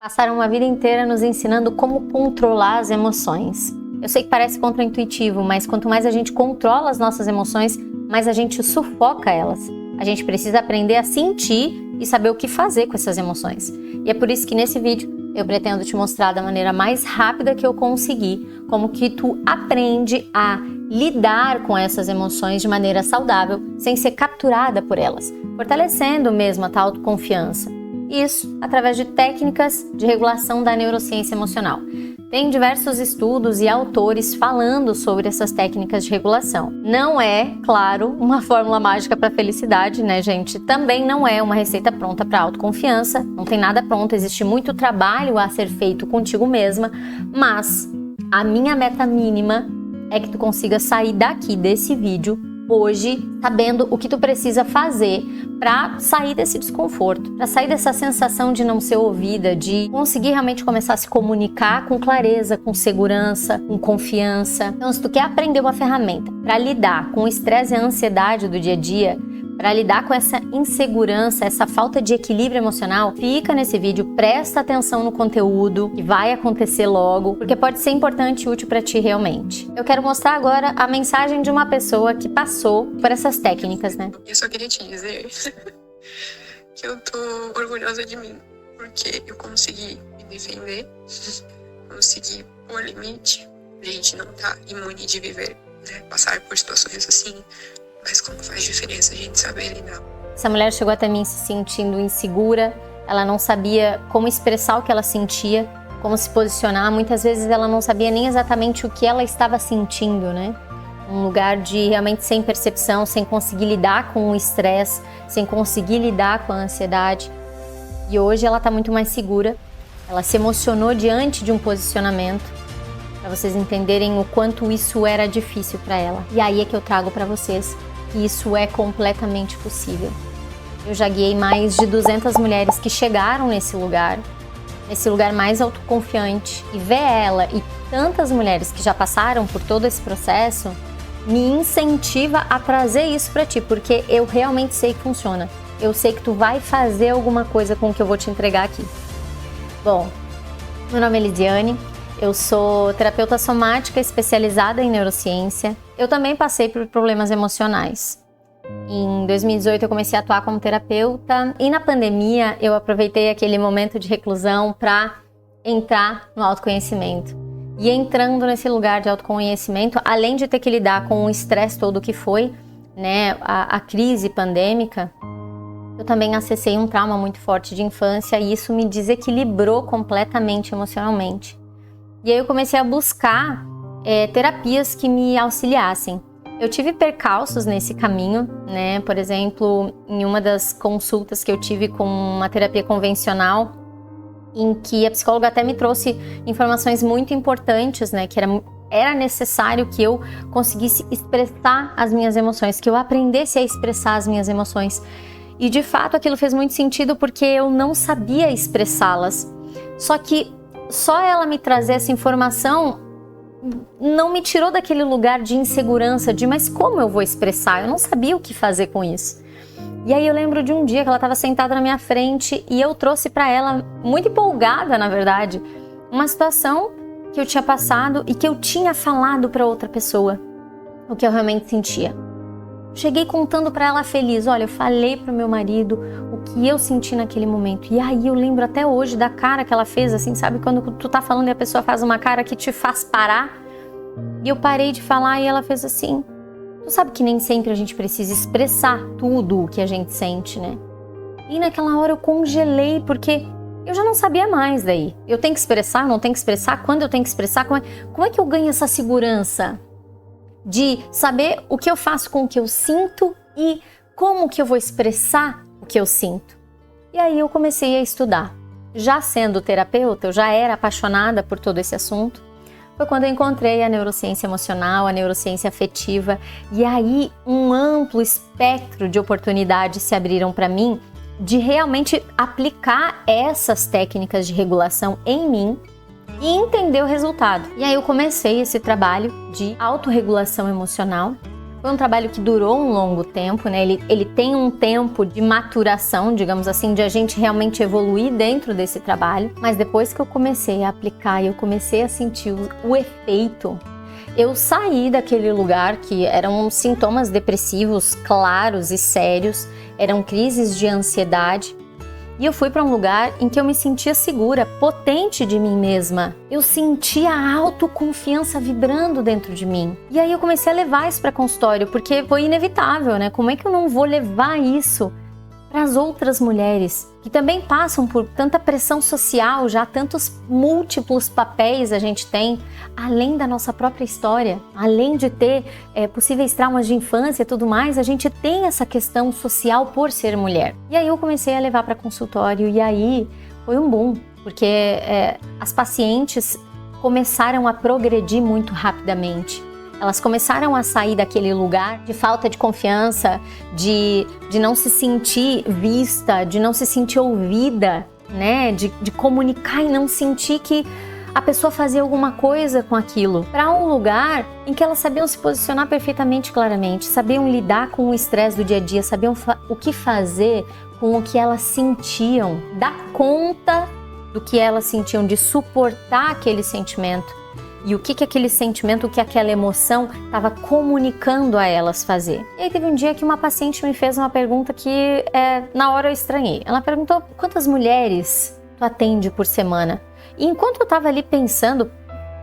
Passaram uma vida inteira nos ensinando como controlar as emoções. Eu sei que parece contraintuitivo, mas quanto mais a gente controla as nossas emoções, mais a gente sufoca elas. A gente precisa aprender a sentir e saber o que fazer com essas emoções. E é por isso que nesse vídeo eu pretendo te mostrar da maneira mais rápida que eu conseguir como que tu aprende a lidar com essas emoções de maneira saudável, sem ser capturada por elas, fortalecendo mesmo a tua autoconfiança. Isso através de técnicas de regulação da neurociência emocional. Tem diversos estudos e autores falando sobre essas técnicas de regulação. Não é, claro, uma fórmula mágica para a felicidade, né, gente? Também não é uma receita pronta para autoconfiança, não tem nada pronto, existe muito trabalho a ser feito contigo mesma, mas a minha meta mínima é que tu consiga sair daqui desse vídeo hoje sabendo o que tu precisa fazer para sair desse desconforto, para sair dessa sensação de não ser ouvida, de conseguir realmente começar a se comunicar com clareza, com segurança, com confiança. Então, se tu quer aprender uma ferramenta para lidar com o estresse e a ansiedade do dia a dia, para lidar com essa insegurança, essa falta de equilíbrio emocional, fica nesse vídeo, presta atenção no conteúdo que vai acontecer logo, porque pode ser importante e útil para ti realmente. Eu quero mostrar agora a mensagem de uma pessoa que passou por essas técnicas, né? Eu só queria te dizer que eu tô orgulhosa de mim, porque eu consegui me defender, consegui pôr limite. A gente não tá imune de viver, né? Passar por situações assim. Mas como faz diferença a gente saber lidar. Essa mulher chegou até mim se sentindo insegura, ela não sabia como expressar o que ela sentia, como se posicionar. Muitas vezes ela não sabia nem exatamente o que ela estava sentindo, né? Um lugar de realmente sem percepção, sem conseguir lidar com o estresse, sem conseguir lidar com a ansiedade. E hoje ela está muito mais segura, ela se emocionou diante de um posicionamento, para vocês entenderem o quanto isso era difícil para ela. E aí é que eu trago para vocês que isso é completamente possível. Eu já guiei mais de 200 mulheres que chegaram nesse lugar mais autoconfiante, e ver ela e tantas mulheres que já passaram por todo esse processo me incentiva a trazer isso para ti, porque eu realmente sei que funciona. Eu sei que tu vai fazer alguma coisa com o que eu vou te entregar aqui. Bom, meu nome é Lidiane. Eu sou terapeuta somática especializada em neurociência. Eu também passei por problemas emocionais. Em 2018 eu comecei a atuar como terapeuta e na pandemia eu aproveitei aquele momento de reclusão para entrar no autoconhecimento. E entrando nesse lugar de autoconhecimento, além de ter que lidar com o estresse todo que foi, né, a crise pandêmica, eu também acessei um trauma muito forte de infância e isso me desequilibrou completamente emocionalmente. E aí eu comecei a buscar terapias que me auxiliassem. Eu tive percalços nesse caminho, né? Por exemplo, em uma das consultas que eu tive com uma terapia convencional, em que a psicóloga até me trouxe informações muito importantes, né? Que era necessário que eu conseguisse expressar as minhas emoções, que eu aprendesse a expressar as minhas emoções. E de fato aquilo fez muito sentido porque eu não sabia expressá-las. Só ela me trazer essa informação não me tirou daquele lugar de insegurança, mas como eu vou expressar? Eu não sabia o que fazer com isso. E aí eu lembro de um dia que ela estava sentada na minha frente e eu trouxe para ela, muito empolgada na verdade, uma situação que eu tinha passado e que eu tinha falado para outra pessoa, o que eu realmente sentia. Cheguei contando para ela feliz, olha, eu falei pro meu marido o que eu senti naquele momento. E aí eu lembro até hoje da cara que ela fez, assim, sabe? Quando tu tá falando e a pessoa faz uma cara que te faz parar. E eu parei de falar e ela fez assim. Tu sabe que nem sempre a gente precisa expressar tudo o que a gente sente, né? E naquela hora eu congelei, porque eu já não sabia mais daí. Eu tenho que expressar, não tenho que expressar? Quando eu tenho que expressar? Como é que eu ganho essa segurança de saber o que eu faço com o que eu sinto e como que eu vou expressar o que eu sinto? E aí eu comecei a estudar. Já sendo terapeuta, eu já era apaixonada por todo esse assunto. Foi quando eu encontrei a neurociência emocional, a neurociência afetiva, e aí um amplo espectro de oportunidades se abriram para mim de realmente aplicar essas técnicas de regulação em mim e entender o resultado. E aí eu comecei esse trabalho de autorregulação emocional, Foi um trabalho que durou um longo tempo, né? Ele tem um tempo de maturação, digamos assim, de a gente realmente evoluir dentro desse trabalho. Mas depois que eu comecei a aplicar e eu comecei a sentir o efeito, eu saí daquele lugar que eram sintomas depressivos claros e sérios, eram crises de ansiedade. E eu fui para um lugar em que eu me sentia segura, potente de mim mesma. Eu sentia a autoconfiança vibrando dentro de mim. E aí eu comecei a levar isso para consultório, porque foi inevitável, né? Como é que eu não vou levar isso para as outras mulheres que também passam por tanta pressão social, já tantos múltiplos papéis a gente tem, além da nossa própria história, além de ter possíveis traumas de infância e tudo mais, a gente tem essa questão social por ser mulher. E aí eu comecei a levar para consultório e aí foi um boom, porque as pacientes começaram a progredir muito rapidamente. Elas começaram a sair daquele lugar de falta de confiança, de não se sentir vista, de não se sentir ouvida, né? De comunicar e não sentir que a pessoa fazia alguma coisa com aquilo. Para um lugar em que elas sabiam se posicionar perfeitamente, claramente, sabiam lidar com o estresse do dia a dia, sabiam o que fazer com o que elas sentiam, dar conta do que elas sentiam, de suportar aquele sentimento. E o que aquele sentimento, o que aquela emoção estava comunicando a elas fazer. E aí teve um dia que uma paciente me fez uma pergunta que na hora eu estranhei. Ela perguntou quantas mulheres tu atende por semana. E enquanto eu estava ali pensando,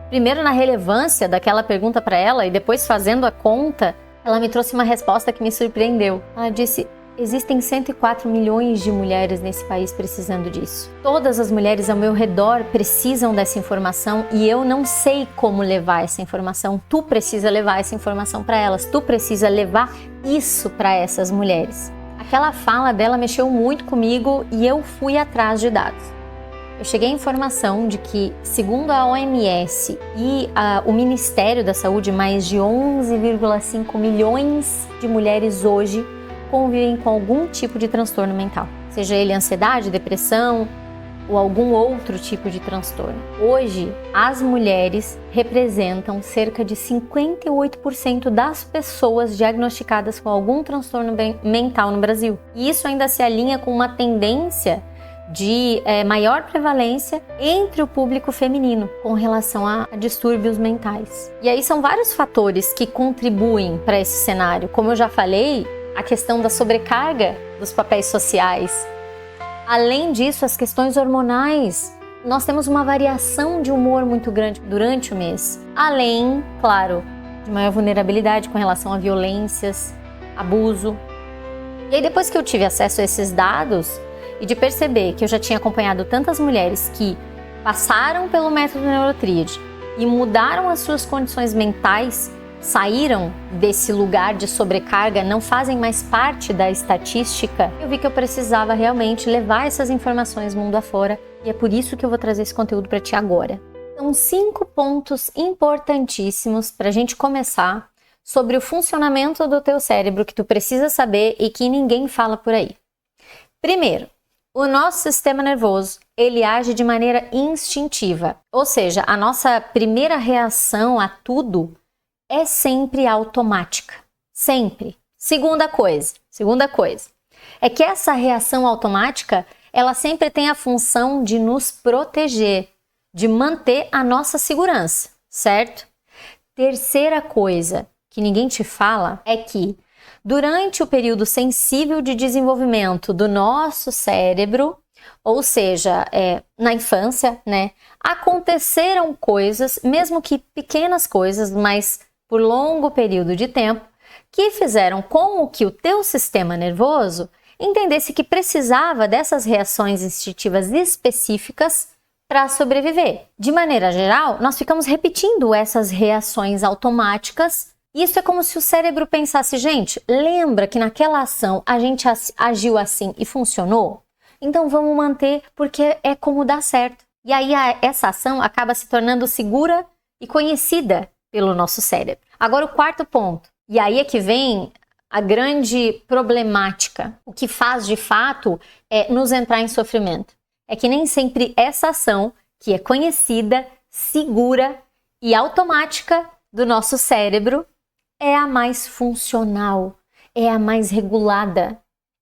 primeiro na relevância daquela pergunta para ela e depois fazendo a conta, ela me trouxe uma resposta que me surpreendeu. Ela disse: existem 104 milhões de mulheres nesse país precisando disso. Todas as mulheres ao meu redor precisam dessa informação e eu não sei como levar essa informação. Tu precisa levar essa informação para elas. Tu precisa levar isso para essas mulheres. Aquela fala dela mexeu muito comigo e eu fui atrás de dados. Eu cheguei à informação de que, segundo a OMS e o Ministério da Saúde, mais de 11,5 milhões de mulheres hoje convivem com algum tipo de transtorno mental, seja ele ansiedade, depressão ou algum outro tipo de transtorno. Hoje, as mulheres representam cerca de 58% das pessoas diagnosticadas com algum transtorno mental no Brasil. E isso ainda se alinha com uma tendência de maior prevalência entre o público feminino com relação a distúrbios mentais. E aí são vários fatores que contribuem para esse cenário. Como eu já falei, a questão da sobrecarga dos papéis sociais. Além disso, as questões hormonais. Nós temos uma variação de humor muito grande durante o mês. Além, claro, de maior vulnerabilidade com relação a violências, abuso. E aí, depois que eu tive acesso a esses dados e de perceber que eu já tinha acompanhado tantas mulheres que passaram pelo método Neurotríade e mudaram as suas condições mentais, saíram desse lugar de sobrecarga, não fazem mais parte da estatística, eu vi que eu precisava realmente levar essas informações mundo afora e é por isso que eu vou trazer esse conteúdo para ti agora. São 5 pontos importantíssimos para a gente começar sobre o funcionamento do teu cérebro que tu precisa saber e que ninguém fala por aí. Primeiro, o nosso sistema nervoso, ele age de maneira instintiva, ou seja, a nossa primeira reação a tudo é sempre automática, sempre. Segunda coisa, é que essa reação automática, ela sempre tem a função de nos proteger, de manter a nossa segurança, certo? Terceira coisa que ninguém te fala é que durante o período sensível de desenvolvimento do nosso cérebro, ou seja, na infância, né, aconteceram coisas, mesmo que pequenas coisas, mas por longo período de tempo, que fizeram com que o teu sistema nervoso entendesse que precisava dessas reações instintivas específicas para sobreviver. De maneira geral, nós ficamos repetindo essas reações automáticas. Isso é como se o cérebro pensasse, gente, lembra que naquela ação a gente agiu assim e funcionou? Então vamos manter porque é como dá certo. E aí essa ação acaba se tornando segura e conhecida pelo nosso cérebro. Agora o quarto ponto, e aí é que vem a grande problemática. O que faz de fato é nos entrar em sofrimento. É que nem sempre essa ação, que é conhecida, segura e automática do nosso cérebro, é a mais funcional, é a mais regulada,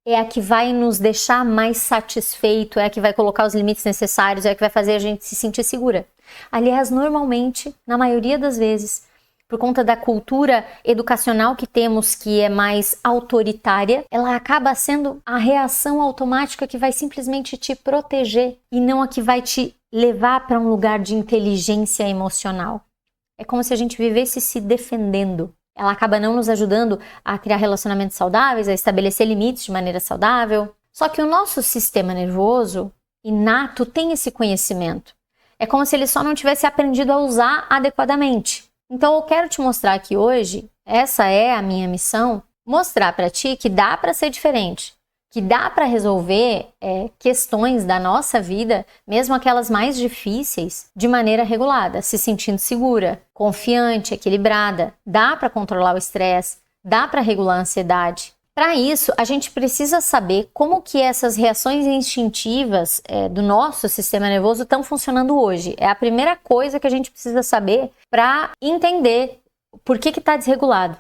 é a que vai nos deixar mais satisfeito, é a que vai colocar os limites necessários, é a que vai fazer a gente se sentir segura. Aliás, normalmente, na maioria das vezes, por conta da cultura educacional que temos, que é mais autoritária, ela acaba sendo a reação automática que vai simplesmente te proteger e não a que vai te levar para um lugar de inteligência emocional. É como se a gente vivesse se defendendo. Ela acaba não nos ajudando a criar relacionamentos saudáveis, a estabelecer limites de maneira saudável. Só que o nosso sistema nervoso inato tem esse conhecimento. É como se ele só não tivesse aprendido a usar adequadamente. Então eu quero te mostrar aqui hoje, essa é a minha missão, mostrar para ti que dá para ser diferente, que dá para resolver questões da nossa vida, mesmo aquelas mais difíceis, de maneira regulada, se sentindo segura, confiante, equilibrada. Dá para controlar o estresse, dá para regular a ansiedade. Para isso, a gente precisa saber como que essas reações instintivas do nosso sistema nervoso estão funcionando hoje. É a primeira coisa que a gente precisa saber para entender por que está desregulado.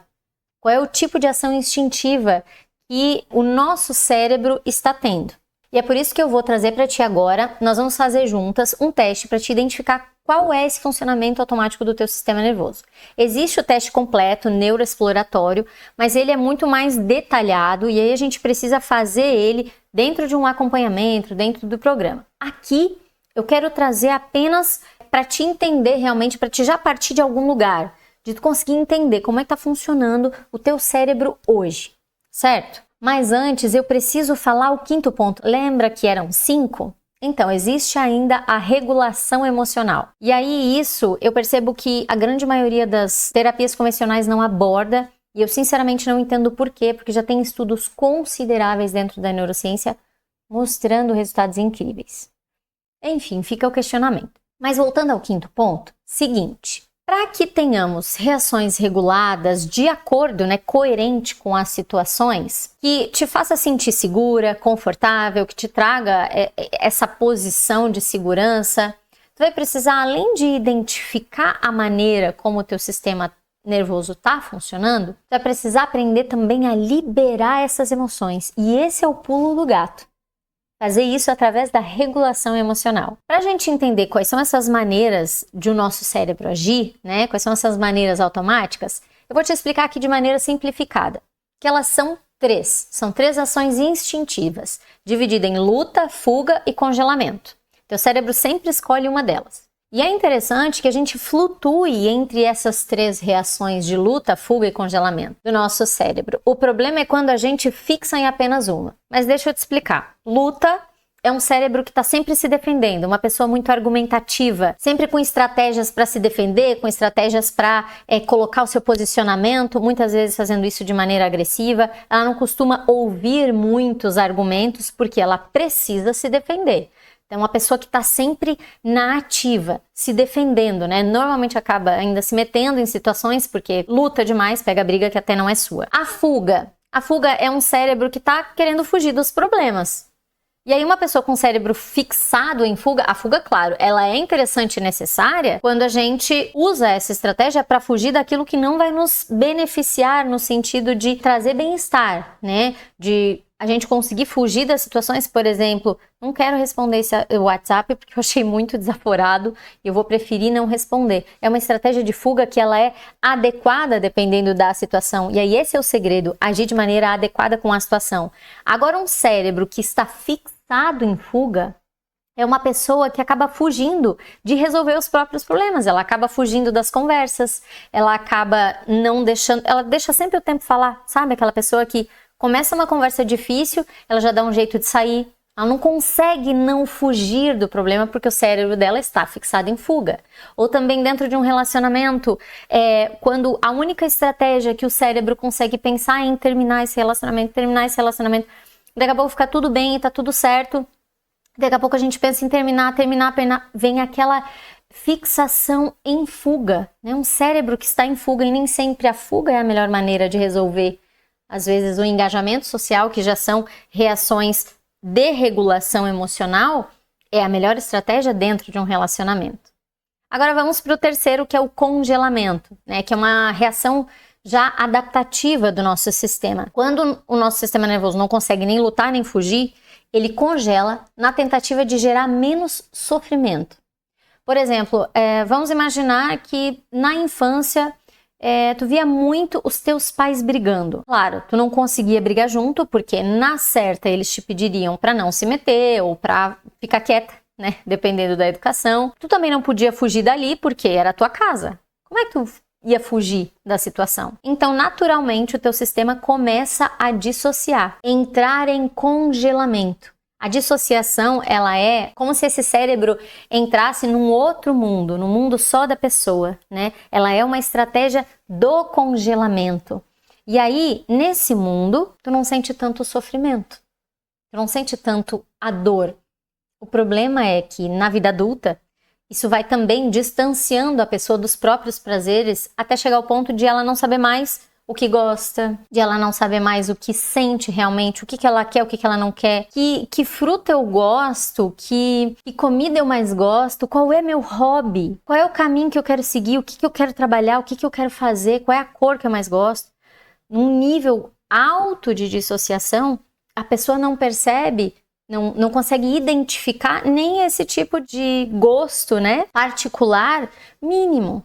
Qual é o tipo de ação instintiva que o nosso cérebro está tendo. E é por isso que eu vou trazer para ti agora, nós vamos fazer juntas um teste para te identificar qual é esse funcionamento automático do teu sistema nervoso. Existe o teste completo, neuroexploratório, mas ele é muito mais detalhado e aí a gente precisa fazer ele dentro de um acompanhamento, dentro do programa. Aqui eu quero trazer apenas para te entender realmente, para te já partir de algum lugar, de tu conseguir entender como é que está funcionando o teu cérebro hoje, certo? Mas antes eu preciso falar o quinto ponto. Lembra que eram 5? Então, existe ainda a regulação emocional. E aí isso, eu percebo que a grande maioria das terapias convencionais não aborda, e eu sinceramente não entendo por quê, porque já tem estudos consideráveis dentro da neurociência mostrando resultados incríveis. Enfim, fica o questionamento. Mas voltando ao quinto ponto, seguinte, para que tenhamos reações reguladas de acordo, coerente com as situações, que te faça sentir segura, confortável, que te traga essa posição de segurança, tu vai precisar, além de identificar a maneira como o teu sistema nervoso está funcionando, tu vai precisar aprender também a liberar essas emoções. E esse é o pulo do gato. Fazer isso através da regulação emocional. Para a gente entender quais são essas maneiras de o nosso cérebro agir, quais são essas maneiras automáticas, eu vou te explicar aqui de maneira simplificada. Que elas são 3. São 3 ações instintivas, divididas em luta, fuga e congelamento. Teu cérebro sempre escolhe uma delas. E é interessante que a gente flutue entre essas 3 reações de luta, fuga e congelamento do nosso cérebro. O problema é quando a gente fixa em apenas uma. Mas deixa eu te explicar. Luta é um cérebro que está sempre se defendendo, uma pessoa muito argumentativa, sempre com estratégias para se defender, com estratégias para colocar o seu posicionamento, muitas vezes fazendo isso de maneira agressiva. Ela não costuma ouvir muitos argumentos porque ela precisa se defender. Então, uma pessoa que está sempre na ativa, se defendendo, Normalmente acaba ainda se metendo em situações porque luta demais, pega briga que até não é sua. A fuga é um cérebro que está querendo fugir dos problemas. E aí uma pessoa com o cérebro fixado em fuga, a fuga, claro, ela é interessante e necessária quando a gente usa essa estratégia para fugir daquilo que não vai nos beneficiar no sentido de trazer bem-estar, De a gente conseguir fugir das situações, por exemplo, não quero responder esse WhatsApp porque eu achei muito desaforado e eu vou preferir não responder. É uma estratégia de fuga que ela é adequada dependendo da situação. E aí esse é o segredo, agir de maneira adequada com a situação. Agora um cérebro que está fixado em fuga é uma pessoa que acaba fugindo de resolver os próprios problemas. Ela acaba fugindo das conversas, ela acaba não deixando, ela deixa sempre o tempo falar, sabe? Aquela pessoa que começa uma conversa difícil, ela já dá um jeito de sair. Ela não consegue não fugir do problema porque o cérebro dela está fixado em fuga. Ou também dentro de um relacionamento, quando a única estratégia que o cérebro consegue pensar é em terminar esse relacionamento, daqui a pouco fica tudo bem e tá tudo certo. Daqui a pouco a gente pensa em terminar, vem aquela fixação em fuga, Um cérebro que está em fuga e nem sempre a fuga é a melhor maneira de resolver. Às vezes o engajamento social, que já são reações de regulação emocional, é a melhor estratégia dentro de um relacionamento. Agora vamos para o terceiro, que é o congelamento, Que é uma reação já adaptativa do nosso sistema. Quando o nosso sistema nervoso não consegue nem lutar nem fugir, ele congela na tentativa de gerar menos sofrimento. Por exemplo, vamos imaginar que na infância tu via muito os teus pais brigando. Claro, tu não conseguia brigar junto, porque na certa eles te pediriam para não se meter ou para ficar quieta, né? Dependendo da educação. Tu também não podia fugir dali, porque era a tua casa. Como é que tu ia fugir da situação? Então, naturalmente, o teu sistema começa a dissociar, entrar em congelamento. A dissociação, ela é como se esse cérebro entrasse num outro mundo, num mundo só da pessoa, né? Ela é uma estratégia do congelamento. E aí, nesse mundo, tu não sente tanto sofrimento, tu não sente tanto a dor. O problema é que na vida adulta, isso vai também distanciando a pessoa dos próprios prazeres até chegar ao ponto de ela não saber mais o que gosta, de ela não saber mais o que sente realmente, o que ela quer, o que ela não quer, que fruta eu gosto, que comida eu mais gosto, qual é meu hobby, qual é o caminho que eu quero seguir, o que eu quero trabalhar, o que eu quero fazer, qual é a cor que eu mais gosto. Num nível alto de dissociação, a pessoa não percebe, não consegue identificar nem esse tipo de gosto, né, particular mínimo.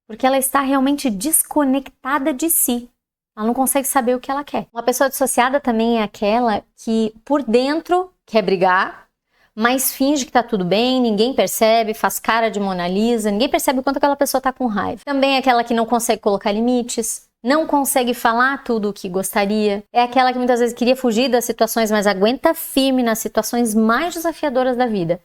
Porque ela está realmente desconectada de si. Ela não consegue saber o que ela quer. Uma pessoa dissociada também é aquela que por dentro quer brigar, mas finge que tá tudo bem, ninguém percebe, faz cara de Mona Lisa, ninguém percebe o quanto aquela pessoa tá com raiva. Também é aquela que não consegue colocar limites, não consegue falar tudo o que gostaria. É aquela que muitas vezes queria fugir das situações, mas aguenta firme nas situações mais desafiadoras da vida.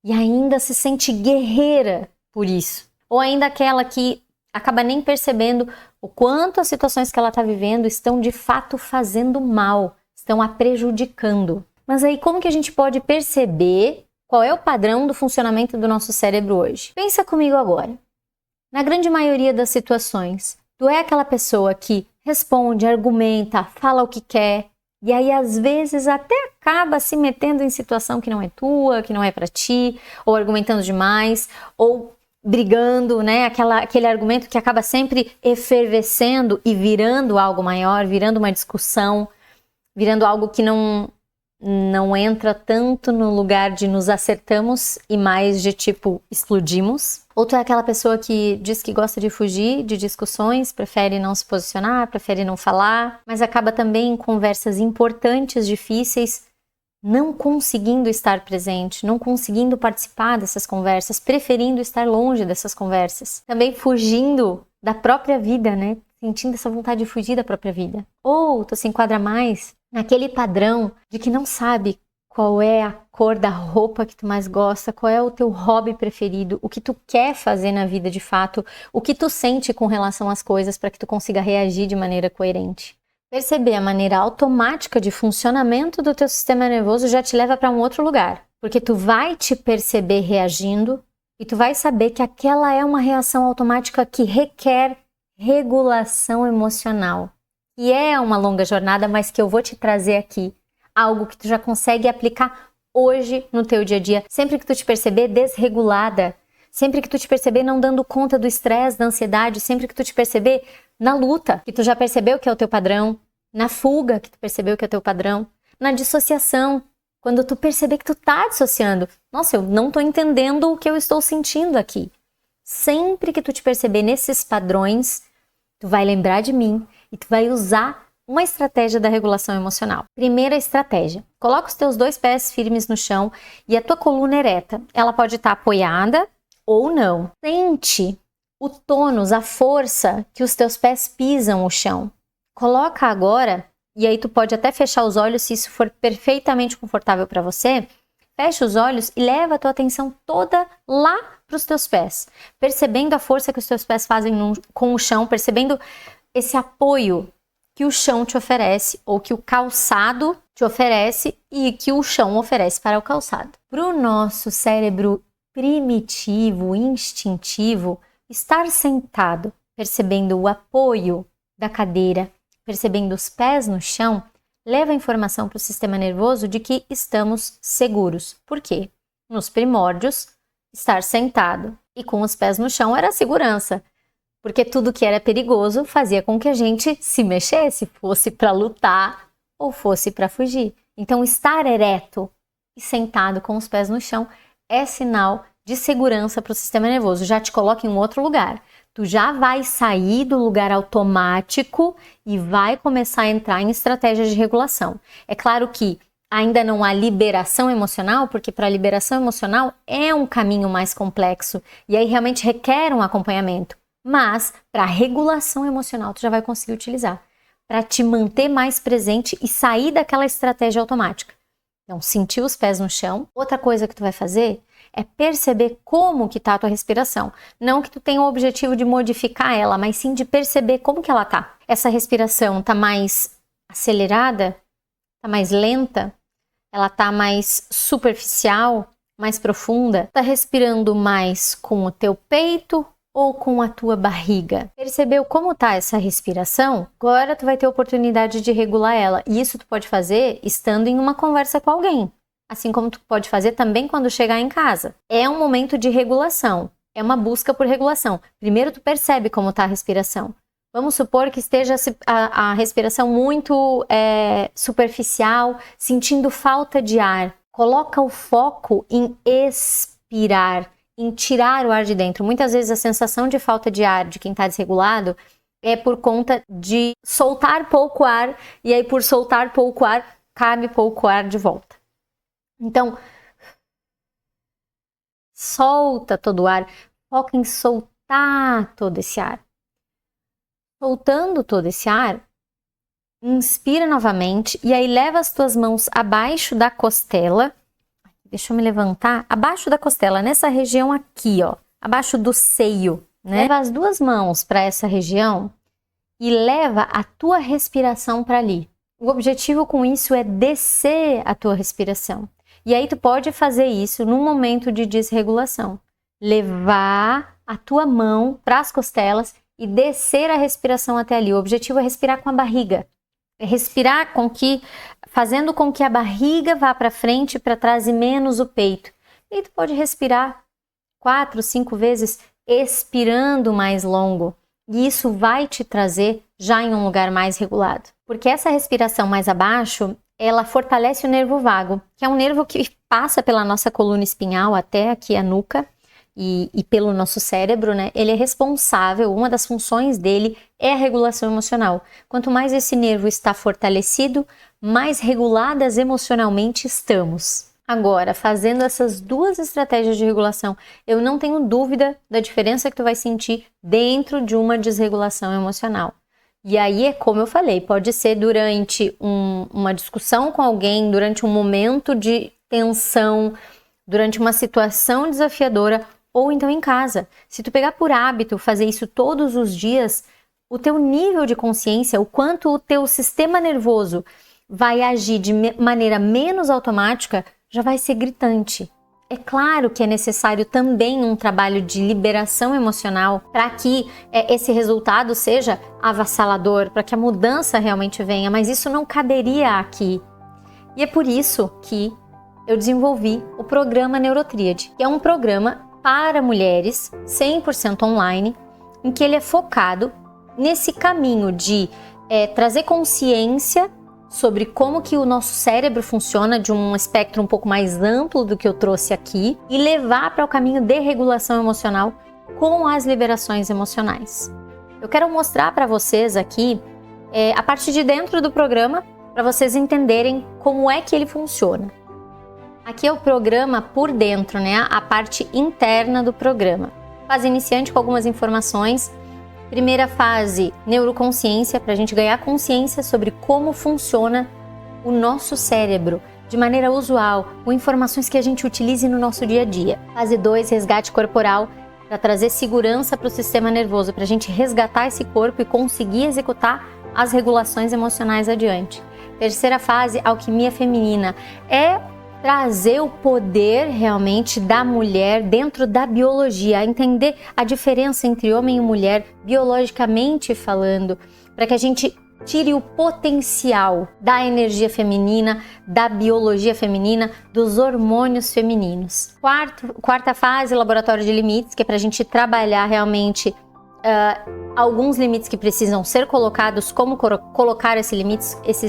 E ainda se sente guerreira por isso. Ou ainda aquela que acaba nem percebendo o quanto as situações que ela está vivendo estão de fato fazendo mal, estão a prejudicando. Mas aí como que a gente pode perceber qual é o padrão do funcionamento do nosso cérebro hoje? Pensa comigo agora. Na grande maioria das situações, tu é aquela pessoa que responde, argumenta, fala o que quer, e aí às vezes até acaba se metendo em situação que não é tua, que não é para ti, ou argumentando demais, ou brigando, né? Aquele argumento que acaba sempre efervescendo e virando algo maior, virando uma discussão, virando algo que não entra tanto no lugar de nos acertamos e mais de tipo explodimos. Ou tu é aquela pessoa que diz que gosta de fugir de discussões, prefere não se posicionar, prefere não falar, mas acaba também em conversas importantes, difíceis, não conseguindo estar presente, não conseguindo participar dessas conversas, preferindo estar longe dessas conversas. Também fugindo da própria vida, né? Sentindo essa vontade de fugir da própria vida. Ou tu se enquadra mais naquele padrão de que não sabe qual é a cor da roupa que tu mais gosta, qual é o teu hobby preferido, o que tu quer fazer na vida de fato, o que tu sente com relação às coisas para que tu consiga reagir de maneira coerente. Perceber a maneira automática de funcionamento do teu sistema nervoso já te leva para um outro lugar, porque tu vai te perceber reagindo e tu vai saber que aquela é uma reação automática que requer regulação emocional. E é uma longa jornada, mas que eu vou te trazer aqui algo que tu já consegue aplicar hoje no teu dia a dia, sempre que tu te perceber desregulada, sempre que tu te perceber não dando conta do estresse, da ansiedade, sempre que tu te perceber na luta, que tu já percebeu que é o teu padrão, na fuga, que tu percebeu que é o teu padrão, na dissociação, quando tu perceber que tu tá dissociando. Nossa, eu não tô entendendo o que eu estou sentindo aqui. Sempre que tu te perceber nesses padrões, tu vai lembrar de mim e tu vai usar uma estratégia da regulação emocional. Primeira estratégia, coloca os teus 2 pés firmes no chão e a tua coluna ereta. Ela pode estar apoiada ou não. Sente o tônus, a força que os teus pés pisam o chão. Coloca agora, e aí tu pode até fechar os olhos se isso for perfeitamente confortável para você. Fecha os olhos e leva a tua atenção toda lá para os teus pés, percebendo a força que os teus pés fazem com o chão, percebendo esse apoio que o chão te oferece, ou que o calçado te oferece e que o chão oferece para o calçado. Para o nosso cérebro primitivo, instintivo, estar sentado, percebendo o apoio da cadeira, percebendo os pés no chão, leva a informação para o sistema nervoso de que estamos seguros. Por quê? Nos primórdios, estar sentado e com os pés no chão era segurança. Porque tudo que era perigoso fazia com que a gente se mexesse, fosse para lutar ou fosse para fugir. Então, estar ereto e sentado com os pés no chão é sinal de segurança para o sistema nervoso. Já te coloca em um outro lugar. Tu já vai sair do lugar automático e vai começar a entrar em estratégias de regulação. É claro que ainda não há liberação emocional, porque para a liberação emocional é um caminho mais complexo e aí realmente requer um acompanhamento. Mas para a regulação emocional tu já vai conseguir utilizar para te manter mais presente e sair daquela estratégia automática. Então, sentir os pés no chão. Outra coisa que tu vai fazer é perceber como que tá a tua respiração. Não que tu tenha o objetivo de modificar ela, mas sim de perceber como que ela tá. Essa respiração tá mais acelerada? Tá mais lenta? Ela tá mais superficial? Mais profunda? Tá respirando mais com o teu peito ou com a tua barriga? Percebeu como tá essa respiração? Agora tu vai ter a oportunidade de regular ela. E isso tu pode fazer estando em uma conversa com alguém. Assim como tu pode fazer também quando chegar em casa. É um momento de regulação. É uma busca por regulação. Primeiro tu percebe como tá a respiração. Vamos supor que esteja a respiração muito superficial, sentindo falta de ar. Coloca o foco em expirar, em tirar o ar de dentro. Muitas vezes a sensação de falta de ar de quem está desregulado é por conta de soltar pouco ar, e aí por soltar pouco ar, cabe pouco ar de volta. Então, solta todo o ar, foca em soltar todo esse ar. Soltando todo esse ar, inspira novamente e aí leva as tuas mãos abaixo da costela. Deixa eu me levantar. Abaixo da costela, nessa região aqui, ó, abaixo do seio, né? Leva as duas mãos para essa região e leva a tua respiração para ali. O objetivo com isso é descer a tua respiração. E aí tu pode fazer isso num momento de desregulação. Levar a tua mão para as costelas e descer a respiração até ali. O objetivo é respirar com a barriga. É respirar fazendo com que a barriga vá para frente, para trás e menos o peito. E tu pode respirar 4, 5 vezes, expirando mais longo. E isso vai te trazer já em um lugar mais regulado. Porque essa respiração mais abaixo, ela fortalece o nervo vago, que é um nervo que passa pela nossa coluna espinhal até aqui a nuca e pelo nosso cérebro, né? Ele é responsável, uma das funções dele é a regulação emocional. Quanto mais esse nervo está fortalecido, mais reguladas emocionalmente estamos. Agora, fazendo essas duas estratégias de regulação, eu não tenho dúvida da diferença que tu vai sentir dentro de uma desregulação emocional. E aí é como eu falei, pode ser durante uma discussão com alguém, durante um momento de tensão, durante uma situação desafiadora, ou então em casa. Se tu pegar por hábito fazer isso todos os dias, o teu nível de consciência, o quanto o teu sistema nervoso vai agir de maneira menos automática, já vai ser gritante. É claro que é necessário também um trabalho de liberação emocional para que esse resultado seja avassalador, para que a mudança realmente venha, mas isso não caberia aqui. E é por isso que eu desenvolvi o programa Neurotríade, que é um programa para mulheres 100% online, em que ele é focado nesse caminho de trazer consciência sobre como que o nosso cérebro funciona de um espectro um pouco mais amplo do que eu trouxe aqui e levar para o caminho de regulação emocional com as liberações emocionais. Eu quero mostrar para vocês aqui a parte de dentro do programa para vocês entenderem como é que ele funciona. Aqui é o programa por dentro, né? A parte interna do programa. Fase iniciante com algumas informações. Primeira fase, neuroconsciência, para a gente ganhar consciência sobre como funciona o nosso cérebro de maneira usual, com informações que a gente utilize no nosso dia a dia. Fase 2, resgate corporal, para trazer segurança para o sistema nervoso, para a gente resgatar esse corpo e conseguir executar as regulações emocionais adiante. Terceira fase, alquimia feminina, é trazer o poder realmente da mulher dentro da biologia, entender a diferença entre homem e mulher, biologicamente falando, para que a gente tire o potencial da energia feminina, da biologia feminina, dos hormônios femininos. Quarta fase, laboratório de limites, que é para a gente trabalhar realmente alguns limites que precisam ser colocados, como colocar esses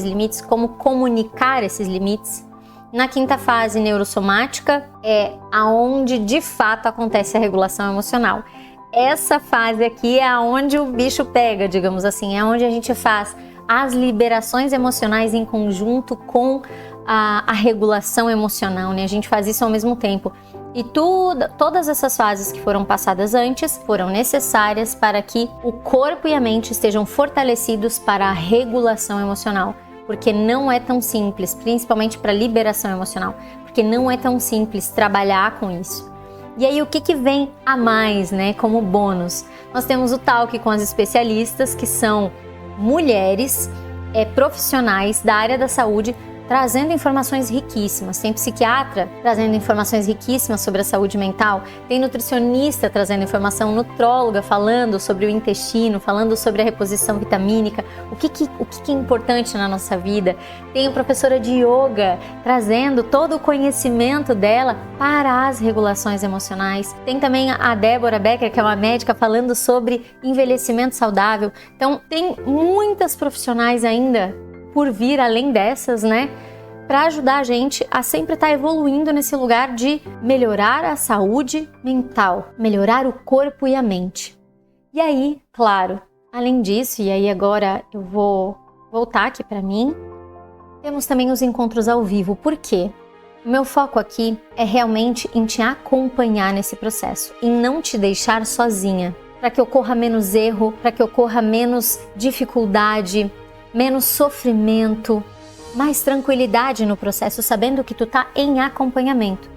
limites, como comunicar esses limites. Na quinta fase, neurosomática, é aonde de fato acontece a regulação emocional. Essa fase aqui é onde o bicho pega, digamos assim, é onde a gente faz as liberações emocionais em conjunto com a regulação emocional, né? A gente faz isso ao mesmo tempo. E todas essas fases que foram passadas antes foram necessárias para que o corpo e a mente estejam fortalecidos para a regulação emocional. Porque não é tão simples, principalmente para liberação emocional, porque não é tão simples trabalhar com isso. E aí o que vem a mais, né, como bônus? Nós temos o talk com as especialistas, que são mulheres profissionais da área da saúde, trazendo informações riquíssimas. Tem psiquiatra trazendo informações riquíssimas sobre a saúde mental, tem nutricionista trazendo informação, nutróloga falando sobre o intestino, falando sobre a reposição vitamínica, o que é importante na nossa vida. Tem a professora de yoga trazendo todo o conhecimento dela para as regulações emocionais. Tem também a Débora Becker, que é uma médica, falando sobre envelhecimento saudável. Então tem muitas profissionais ainda por vir além dessas, né, para ajudar a gente a sempre estar evoluindo nesse lugar de melhorar a saúde mental, melhorar o corpo e a mente. E aí, claro, além disso, e aí agora eu vou voltar aqui para mim, temos também os encontros ao vivo. Por quê? O meu foco aqui é realmente em te acompanhar nesse processo, em não te deixar sozinha, para que ocorra menos erro, para que ocorra menos dificuldade, menos sofrimento, mais tranquilidade no processo, sabendo que tu tá em acompanhamento.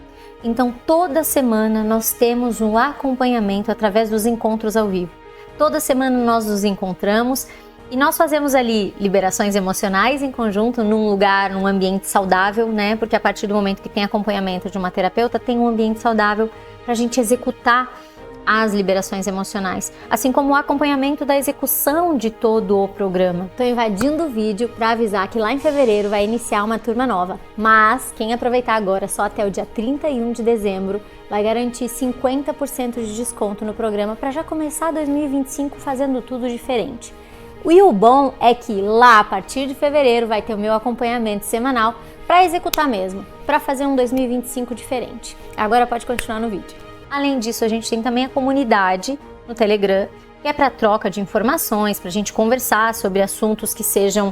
Então, toda semana nós temos um acompanhamento através dos encontros ao vivo. Toda semana nós nos encontramos e nós fazemos ali liberações emocionais em conjunto, num lugar, num ambiente saudável, né? Porque a partir do momento que tem acompanhamento de uma terapeuta, tem um ambiente saudável para a gente executar as liberações emocionais, assim como o acompanhamento da execução de todo o programa. Estou invadindo o vídeo para avisar que lá em fevereiro vai iniciar uma turma nova, mas quem aproveitar agora só até o dia 31 de dezembro vai garantir 50% de desconto no programa para já começar 2025 fazendo tudo diferente. E o bom é que lá a partir de fevereiro vai ter o meu acompanhamento semanal para executar mesmo, para fazer um 2025 diferente. Agora pode continuar no vídeo. Além disso, a gente tem também a comunidade no Telegram, que é para troca de informações, para a gente conversar sobre assuntos que sejam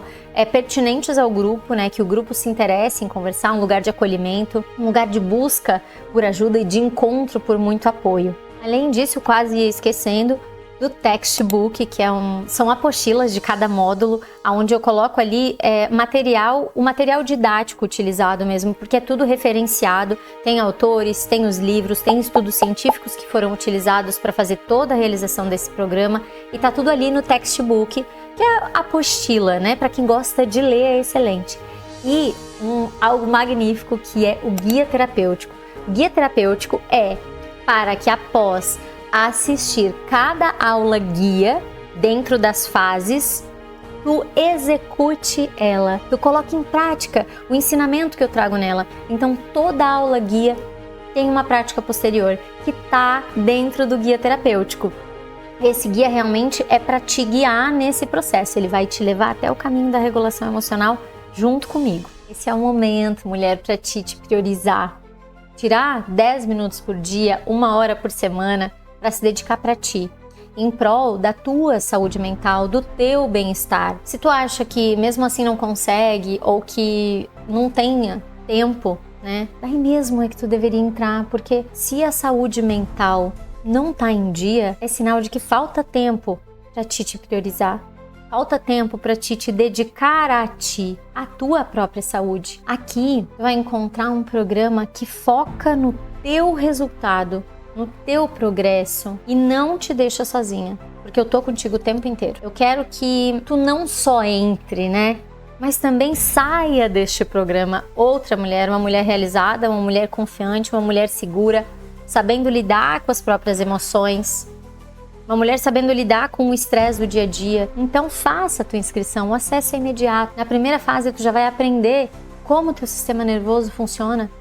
pertinentes ao grupo, né? Que o grupo se interesse em conversar, um lugar de acolhimento, um lugar de busca por ajuda e de encontro por muito apoio. Além disso, quase ia esquecendo do textbook, que são apostilas de cada módulo, onde eu coloco ali o material didático utilizado mesmo, porque é tudo referenciado, tem autores, tem os livros, tem estudos científicos que foram utilizados para fazer toda a realização desse programa, e tá tudo ali no textbook, que é a apostila, né? Para quem gosta de ler, é excelente. E algo magnífico que é o guia terapêutico. O guia terapêutico é para que após assistir cada aula guia dentro das fases, tu execute ela, tu coloque em prática o ensinamento que eu trago nela. Então toda aula guia tem uma prática posterior que está dentro do guia terapêutico. Esse guia realmente é para te guiar nesse processo, ele vai te levar até o caminho da regulação emocional junto comigo. Esse é o momento, mulher, para te priorizar. Tirar 10 minutos por dia, 1 hora por semana, para se dedicar para ti, em prol da tua saúde mental, do teu bem-estar. Se tu acha que mesmo assim não consegue ou que não tenha tempo, né? Daí mesmo é que tu deveria entrar, porque se a saúde mental não tá em dia, é sinal de que falta tempo para te priorizar. Falta tempo para te dedicar a ti, a tua própria saúde. Aqui tu vai encontrar um programa que foca no teu resultado, no teu progresso e não te deixa sozinha, porque eu tô contigo o tempo inteiro. Eu quero que tu não só entre, né, mas também saia deste programa outra mulher, uma mulher realizada, uma mulher confiante, uma mulher segura, sabendo lidar com as próprias emoções, uma mulher sabendo lidar com o estresse do dia a dia. Então faça a tua inscrição, o acesso é imediato. Na primeira fase tu já vai aprender como o teu sistema nervoso funciona,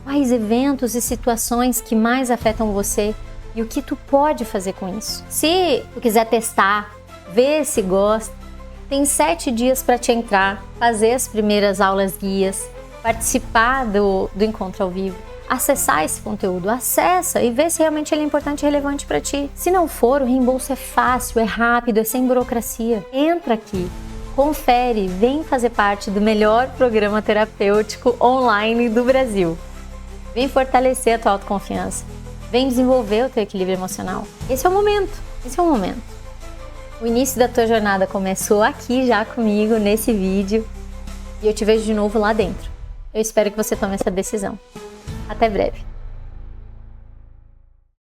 quais eventos e situações que mais afetam você, e o que tu pode fazer com isso. Se tu quiser testar, ver se gosta, tem 7 dias para te entrar, fazer as primeiras aulas guias, participar do encontro ao vivo, acessar esse conteúdo, acessa e vê se realmente ele é importante e relevante para ti. Se não for, o reembolso é fácil, é rápido, é sem burocracia. Entra aqui, confere, vem fazer parte do melhor programa terapêutico online do Brasil. Vem fortalecer a tua autoconfiança, vem desenvolver o teu equilíbrio emocional. Esse é o momento, esse é o momento. O início da tua jornada começou aqui já comigo, nesse vídeo, e eu te vejo de novo lá dentro. Eu espero que você tome essa decisão. Até breve!